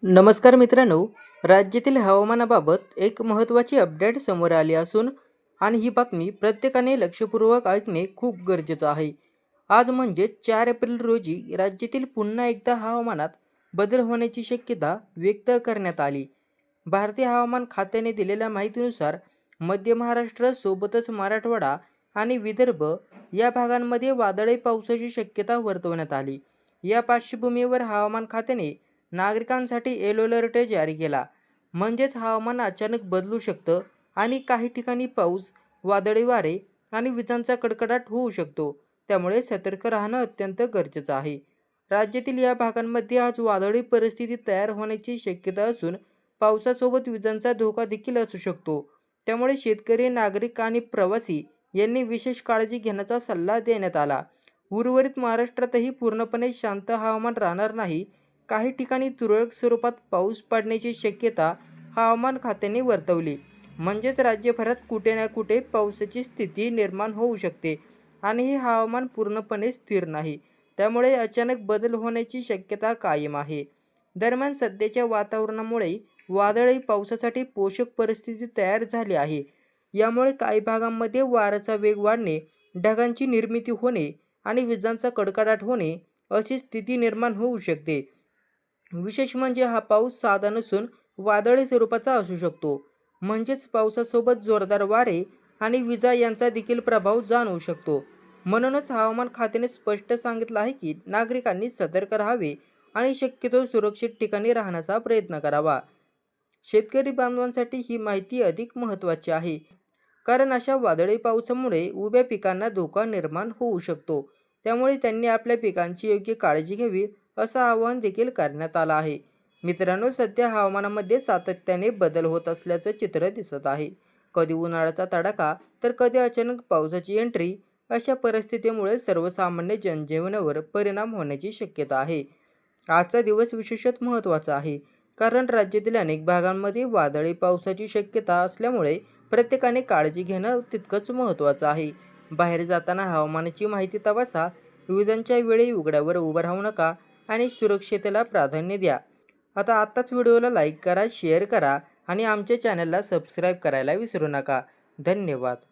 नमस्कार मित्रांनो, राज्यातील हवामानाबाबत एक महत्त्वाची अपडेट समोर आली असून आणि ही बातमी प्रत्येकाने लक्षपूर्वक ऐकणे खूप गरजेचं आहे. आज म्हणजे 4 एप्रिल रोजी राज्यातील पुन्हा एकदा हवामानात बदल होण्याची शक्यता व्यक्त करण्यात आली. भारतीय हवामान खात्याने दिलेल्या माहितीनुसार मध्य महाराष्ट्र सोबतच मराठवाडा आणि विदर्भ या भागांमध्ये वादळी पावसाची शक्यता वर्तवण्यात आली. या पार्श्वभूमीवर हवामान खात्याने नागरिकांसाठी येलो अलर्ट जारी केला. म्हणजेच हवामान अचानक बदलू शकतं आणि काही ठिकाणी पाऊस, वादळी वारे आणि विजांचा कडकडाट होऊ शकतो. त्यामुळे सतर्क राहणं अत्यंत गरजेचं आहे. राज्यातील या भागांमध्ये आज वादळी परिस्थिती तयार होण्याची शक्यता असून पावसासोबत विजांचा धोका देखील असू शकतो. त्यामुळे शेतकरी, नागरिक आणि प्रवासी यांनी विशेष काळजी घेण्याचा सल्ला देण्यात आला. उर्वरित महाराष्ट्रातही पूर्णपणे शांत हवामान राहणार नाही. काही ठिकाणी तुरळक स्वरूपात पाऊस पडण्याची शक्यता हवामान खात्याने वर्तवली. म्हणजेच राज्यभरात कुठे ना कुठे पावसाची स्थिती निर्माण होऊ शकते आणि हे हवामान पूर्णपणे स्थिर नाही. त्यामुळे अचानक बदल होण्याची शक्यता कायम आहे. दरम्यान सध्याच्या वातावरणामुळे वादळी पावसासाठी पोषक परिस्थिती तयार झाली आहे. यामुळे काही भागांमध्ये वाऱ्याचा वेग वाढणे, ढगांची निर्मिती होणे आणि विजांचा कडकडाट होणे अशी स्थिती निर्माण होऊ शकते. विशेष म्हणजे हा पाऊस साधा नसून वादळी स्वरूपाचा असू शकतो. म्हणजेच पावसासोबत जोरदार वारे आणि विजा यांचा देखील प्रभाव जाणवू शकतो. म्हणूनच हवामान खात्याने स्पष्ट सांगितलं आहे की नागरिकांनी सतर्क राहावे आणि शक्यतो सुरक्षित ठिकाणी राहण्याचा प्रयत्न करावा. शेतकरी बांधवांसाठी ही माहिती अधिक महत्त्वाची आहे. कारण अशा वादळी पावसामुळे उभ्या पिकांना धोका निर्माण होऊ शकतो. त्यामुळे त्यांनी आपल्या पिकांची योग्य काळजी घ्यावी असं आवाहन देखील करण्यात आलं आहे. मित्रांनो, सध्या हवामानामध्ये सातत्याने बदल होत असल्याचं चित्र दिसत आहे. कधी उन्हाळ्याचा तडाखा तर कधी अचानक पावसाची एंट्री. अशा परिस्थितीमुळे सर्वसामान्य जनजीवनावर परिणाम होण्याची शक्यता आहे. आजचा दिवस विशेषत महत्त्वाचा आहे. कारण राज्यातील अनेक भागांमध्ये वादळी पावसाची शक्यता असल्यामुळे प्रत्येकाने काळजी घेणं तितकंच महत्त्वाचं आहे. बाहेर जाताना हवामानाची माहिती तपासा, विजांच्या वेळी उघड्यावर उभं राहू नका आणि सुरक्षितेला प्राधान्य द्या. आत्ताच व्हिडिओला लाईक करा, शेअर करा आणि आमच्या चॅनलला सबस्क्राईब करायला विसरू नका. धन्यवाद.